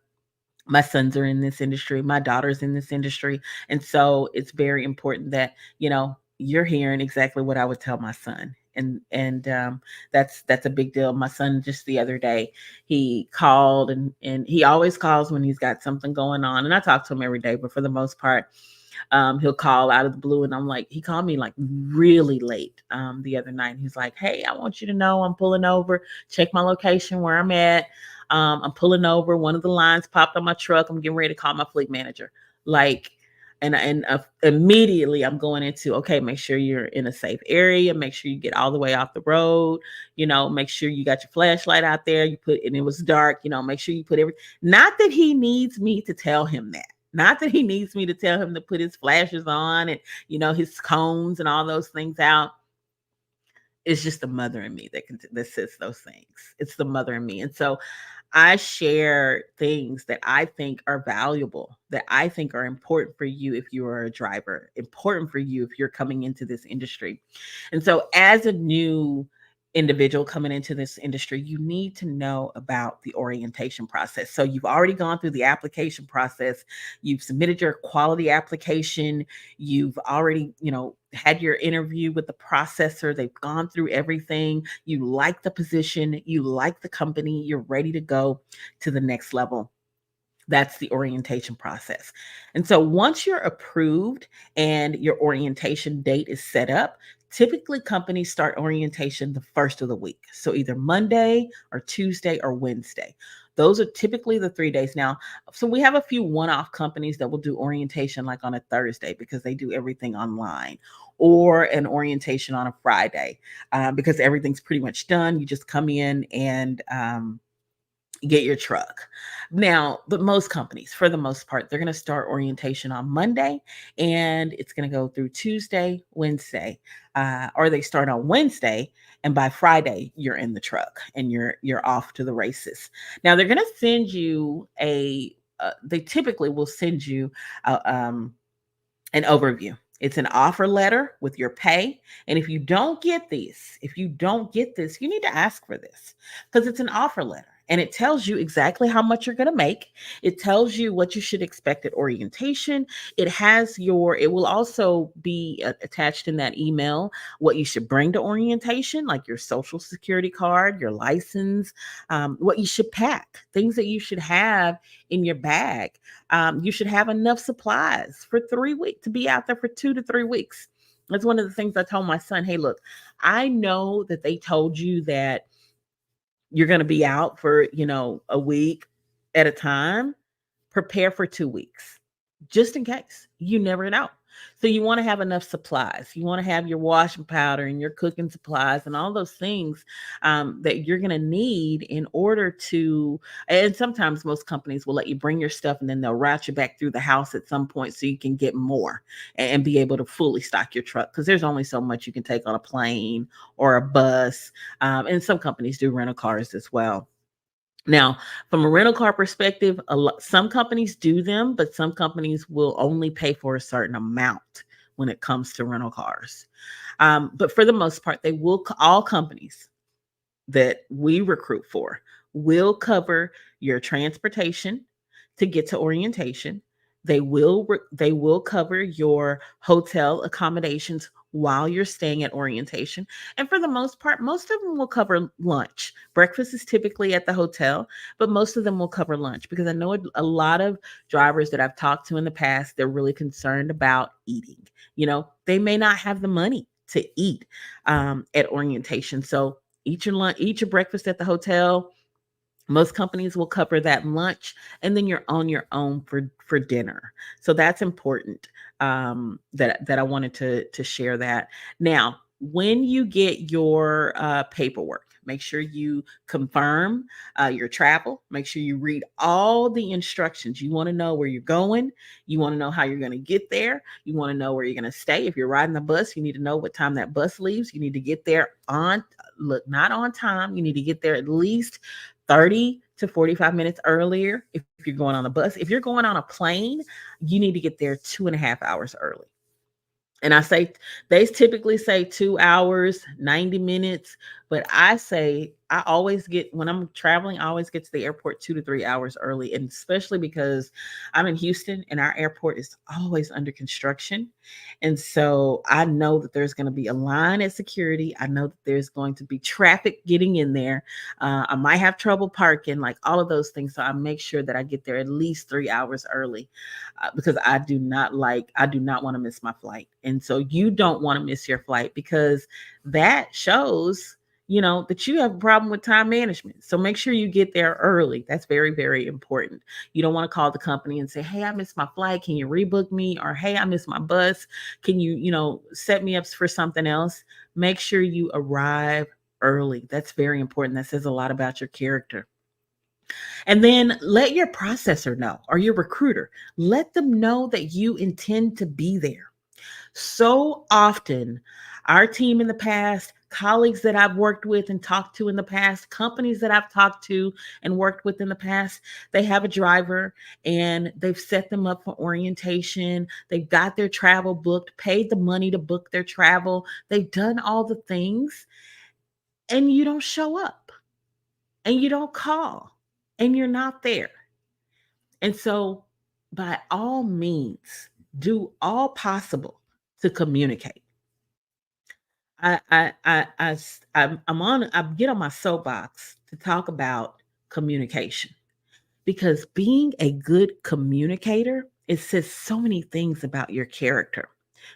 my sons are in this industry, my daughter's in this industry, and so it's very important that you're hearing exactly what I would tell my son. And that's a big deal. My son, just the other day, he called, and he always calls when he's got something going on, and I talk to him every day, but for the most part, he'll call out of the blue, and I'm like, he called me like really late the other night. And he's like, "Hey, I want you to know I'm pulling over. Check my location where I'm at. I'm pulling over. One of the lines popped on my truck. I'm getting ready to call my fleet manager." Like, and immediately I'm going into, okay, make sure you're in a safe area. Make sure you get all the way off the road. Make sure you got your flashlight out there. And it was dark. Make sure you put everything. Not that he needs me to tell him that. Not that he needs me to tell him to put his flashes on and, his cones and all those things out. It's just the mother in me that says those things. It's the mother in me. And so I share things that I think are valuable, that I think are important for you if you are a driver, important for you if you're coming into this industry. And so, as a new individual coming into this industry, you need to know about the orientation process. So, you've already gone through the application process, you've submitted your quality application, you've already, had your interview with the processor, they've gone through everything, you like the position, you like the company, you're ready to go to the next level. That's the orientation process. And so once you're approved and your orientation date is set up, typically companies start orientation the first of the week. So either Monday or Tuesday or Wednesday. Those are typically the 3 days. Now, so we have a few one-off companies that will do orientation like on a Thursday because they do everything online, or an orientation on a Friday because everything's pretty much done. You just come in and get your truck. Now, but most companies, for the most part, they're going to start orientation on Monday, and it's going to go through Tuesday, Wednesday, or they start on Wednesday, and by Friday you're in the truck and you're off to the races. Now they're going to send you they typically will send you an overview. It's an offer letter with your pay. And if you don't get this, you need to ask for this because it's an offer letter. And it tells you exactly how much you're going to make. It tells you what you should expect at orientation. It will also be attached in that email what you should bring to orientation, like your social security card, your license, what you should pack, things that you should have in your bag. You should have enough supplies for 3 weeks to be out there for 2 to 3 weeks. That's one of the things I told my son. Hey, look, I know that they told you that you're going to be out for, a week at a time. Prepare for 2 weeks just in case. You never know. So you want to have enough supplies. You want to have your washing powder and your cooking supplies and all those things that you're going to need in order to. And sometimes most companies will let you bring your stuff and then they'll route you back through the house at some point so you can get more and be able to fully stock your truck because there's only so much you can take on a plane or a bus. And some companies do rental cars as well. Now, from a rental car perspective, some companies do them, but some companies will only pay for a certain amount when it comes to rental cars. But for the most part, they will, all companies that we recruit for will cover your transportation to get to orientation. They will cover your hotel accommodations while you're staying at orientation. And for the most part, most of them will cover lunch. Breakfast is typically at the hotel, but most of them will cover lunch because I know a lot of drivers that I've talked to in the past, they're really concerned about eating. They may not have the money to eat at orientation. So eat your breakfast at the hotel. Most companies will cover that lunch, and then you're on your own for dinner. So that's important. That I wanted to share that. Now, when you get your paperwork, make sure you confirm your travel. Make sure you read all the instructions. You want to know where you're going. You want to know how you're going to get there. You want to know where you're going to stay. If you're riding the bus, you need to know what time that bus leaves. You need to get there on look not on time. You need to get there at least 30 to 45 minutes earlier if you're going on a bus. If you're going on a plane, you need to get there 2.5 hours early. And they typically say 2 hours, 90 minutes. But I always get, when I'm traveling, I always get to the airport 2 to 3 hours early. And especially because I'm in Houston and our airport is always under construction. And so I know that there's going to be a line at security. I know that there's going to be traffic getting in there. I might have trouble parking, like all of those things. So I make sure that I get there at least 3 hours early because I do not want to miss my flight. And so you don't want to miss your flight because that shows, that you have a problem with time management. So make sure you get there early. That's very, very important. You don't want to call the company and say, "Hey, I missed my flight. Can you rebook me?" Or, "Hey, I missed my bus. Can you, set me up for something else?" Make sure you arrive early. That's very important. That says a lot about your character. And then let your processor know or your recruiter, let them know that you intend to be there. So often, our team in the past, colleagues that I've worked with and talked to in the past, companies that I've talked to and worked with in the past, they have a driver and they've set them up for orientation. They've got their travel booked, paid the money to book their travel. They've done all the things, and you don't show up and you don't call and you're not there. And so, by all means, do all possible to communicate. I get on my soapbox to talk about communication because being a good communicator, it says so many things about your character.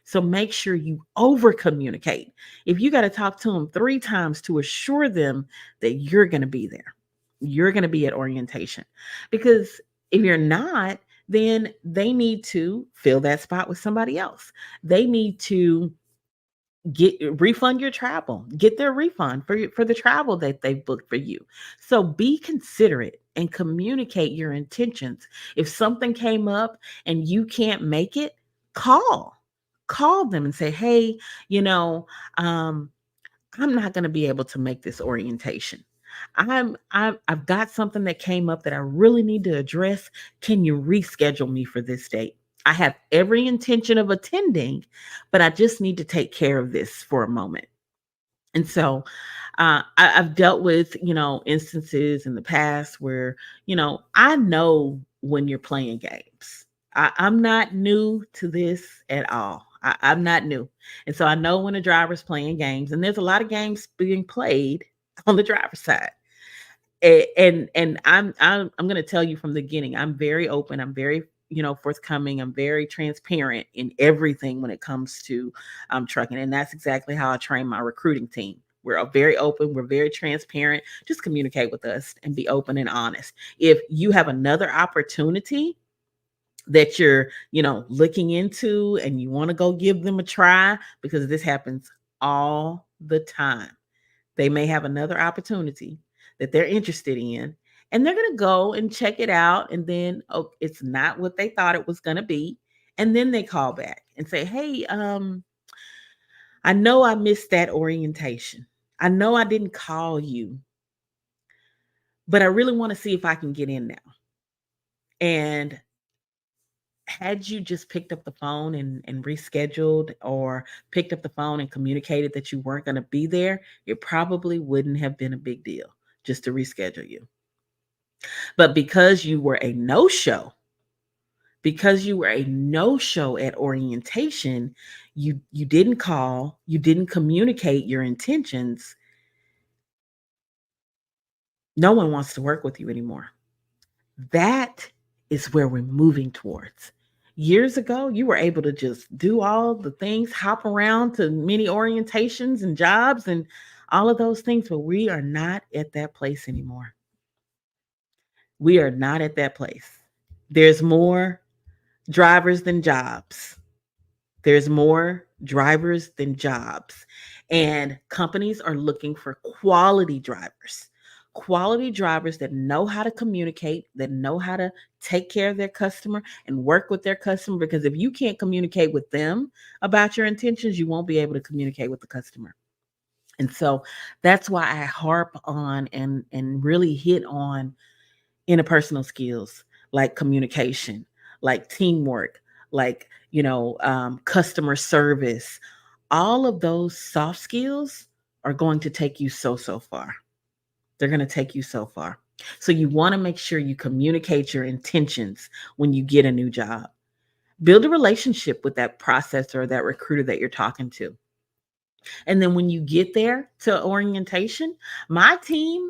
So make sure you over communicate. If you got to talk to them 3 times to assure them that you're going to be there, you're going to be at orientation. Because if you're not, then they need to fill that spot with somebody else. They need to refund your travel, get their refund for the travel that they booked for you. So be considerate and communicate your intentions. If something came up and you can't make it, call call them and say, "Hey, you know um I'm not going to be able to make this orientation. I've got something that came up that I really need to address. Can you reschedule me for this date? I have every intention of attending, but I just need to take care of this for a moment." And so I've dealt with, instances in the past where, I know when you're playing games. I'm not new to this at all. I'm not new. And so I know when a driver's playing games, and there's a lot of games being played on the driver's side. And I'm going to tell you from the beginning, I'm very open, I'm very, forthcoming, I'm very transparent in everything when it comes to trucking, and that's exactly how I train my recruiting team. We're very open, we're very transparent. Just communicate with us and be open and honest. If you have another opportunity that you're, looking into and you want to go give them a try, because this happens all the time. They may have another opportunity that they're interested in, and they're going to go and check it out, and then, oh, it's not what they thought it was going to be, and then they call back and say, "Hey, I know I missed that orientation. I know I didn't call you, but I really want to see if I can get in now." And had you just picked up the phone and rescheduled, or picked up the phone and communicated that you weren't going to be there, it probably wouldn't have been a big deal just to reschedule you. But because you were a no show at orientation, you didn't call, you didn't communicate your intentions. No one wants to work with you anymore. That is where we're moving towards. Years ago, you were able to just do all the things, hop around to many orientations and jobs and all of those things, but we are not at that place anymore. We are not at that place. There's more drivers than jobs. There's more drivers than jobs. And companies are looking for quality drivers that know how to communicate, that know how to take care of their customer and work with their customer. Because if you can't communicate with them about your intentions, you won't be able to communicate with the customer. And so that's why I harp on and really hit on interpersonal skills, like communication, like teamwork, like, customer service. All of those soft skills are going to take you so far. They're going to take you so far. So you want to make sure you communicate your intentions when you get a new job. Build a relationship with that processor or that recruiter that you're talking to. And then when you get there to orientation, my team,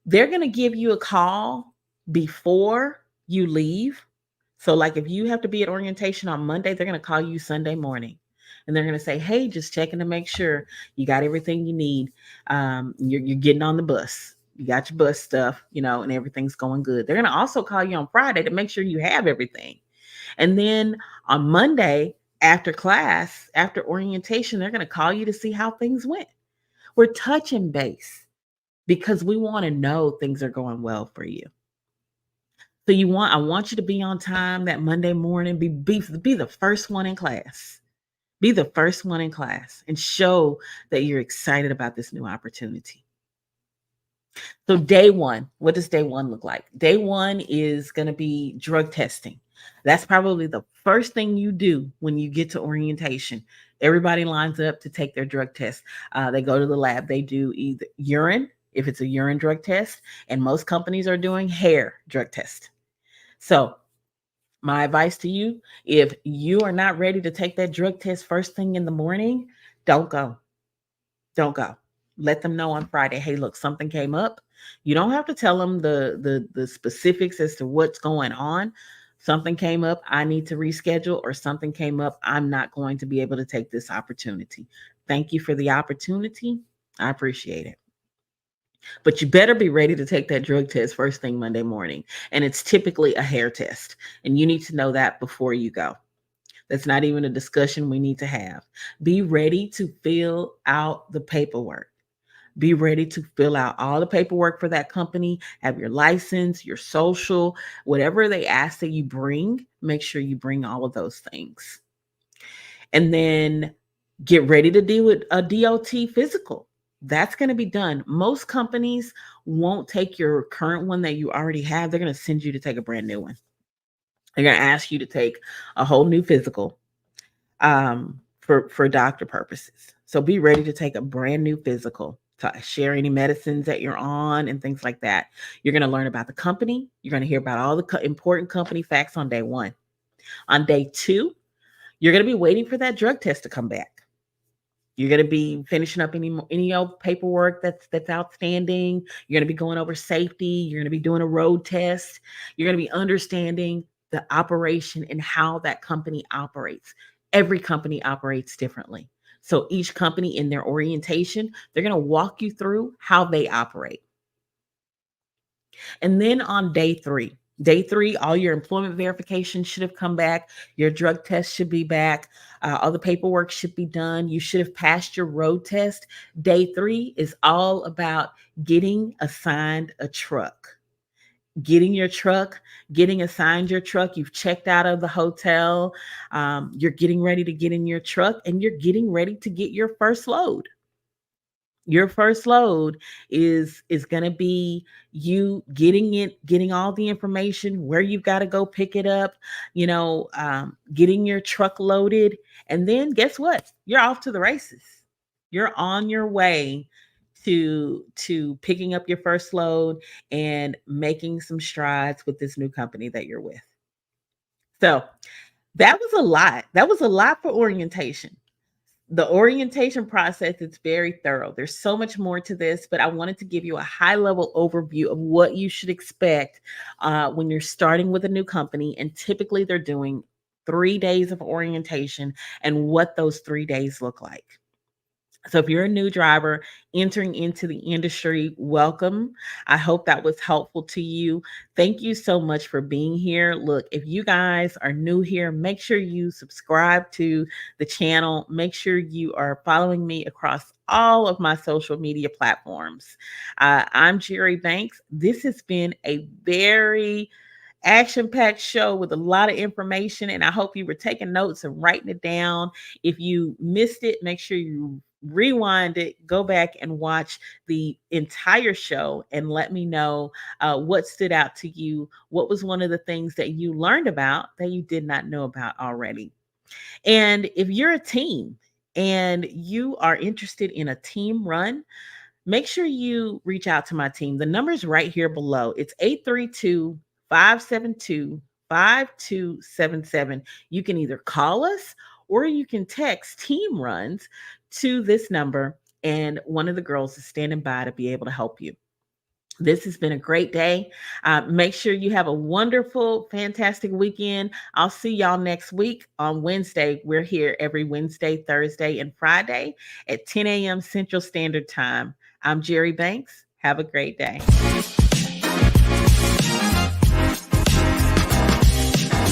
they're going to give you a call before you leave. So, like, if you have to be at orientation on Monday, they're going to call you Sunday morning. And they're going to say, "Hey, just checking to make sure you got everything you need. You're getting on the bus. You got your bus stuff, and everything's going good." They're going to also call you on Friday to make sure you have everything. And then on Monday, after class, after orientation, they're going to call you to see how things went. We're touching base because we want to know things are going well for you. So I want you to be on time that Monday morning. Be the first one in class. Be the first one in class and show that you're excited about this new opportunity. So day one, what does day one look like? Day one is going to be drug testing. That's probably the first thing you do when you get to orientation. Everybody lines up to take their drug test. They go to the lab. They do either urine, if it's a urine drug test, and most companies are doing hair drug test. So my advice to you, if you are not ready to take that drug test first thing in the morning, don't go. Don't go. Let them know on Friday, "Hey, look, something came up." You don't have to tell them the specifics as to what's going on. Something came up, I need to reschedule, or something came up, I'm not going to be able to take this opportunity. Thank you for the opportunity. I appreciate it. But you better be ready to take that drug test first thing Monday morning. And it's typically a hair test. And you need to know that before you go. That's not even a discussion we need to have. Be ready to fill out the paperwork. Be ready to fill out all the paperwork for that company. Have your license, your social, whatever they ask that you bring, make sure you bring all of those things. And then get ready to deal with a DOT physical. That's going to be done. Most companies won't take your current one that you already have. They're going to send you to take a brand new one. They're going to ask you to take a whole new physical, for doctor purposes. So be ready to take a brand new physical, to share any medicines that you're on and things like that. You're going to learn about the company. You're going to hear about all the important company facts on day one. On day two, you're going to be waiting for that drug test to come back. You're going to be finishing up any old paperwork that's outstanding. You're going to be going over safety. You're going to be doing a road test. You're going to be understanding the operation and how that company operates. Every company operates differently. So each company in their orientation, they're going to walk you through how they operate. And then on day three, Day three, all your employment verification should have come back. Your drug test should be back. All the paperwork should be done. You should have passed your road test. Day three is all about getting assigned a truck. Getting your truck, getting assigned your truck. You've checked out of the hotel. You're getting ready to get in your truck and you're getting ready to get your first load. Your first load is going to be you getting all the information, where you've got to go pick it up, getting your truck loaded, and then guess what, you're off to the races. You're on your way to picking up your first load and making some strides with this new company that you're with. So that was a lot for orientation. The orientation process is very thorough. There's so much more to this, but I wanted to give you a high level overview of what you should expect when you're starting with a new company. And typically they're doing 3 days of orientation and what those 3 days look like. So if you're a new driver entering into the industry, welcome. I hope that was helpful to you. Thank you so much for being here. Look, if you guys are new here, make sure you subscribe to the channel. Make sure you are following me across all of my social media platforms. I'm Jerri Banks. This has been a very action-packed show with a lot of information, and I hope you were taking notes and writing it down. If you missed it, make sure you rewind it, go back and watch the entire show, and let me know what stood out to you. What was one of the things that you learned about that you did not know about already? And if you're a team and you are interested in a team run, make sure you reach out to my team. The number's right here below. It's 832-572-5277. You can either call us or you can text team runs to this number, and one of the girls is standing by to be able to help you. This has been a great day. Make sure you have a wonderful, fantastic weekend. I'll see y'all next week on Wednesday. We're here every Wednesday, Thursday, and Friday at 10 a.m. Central Standard Time. I'm Jerri Banks. Have a great day.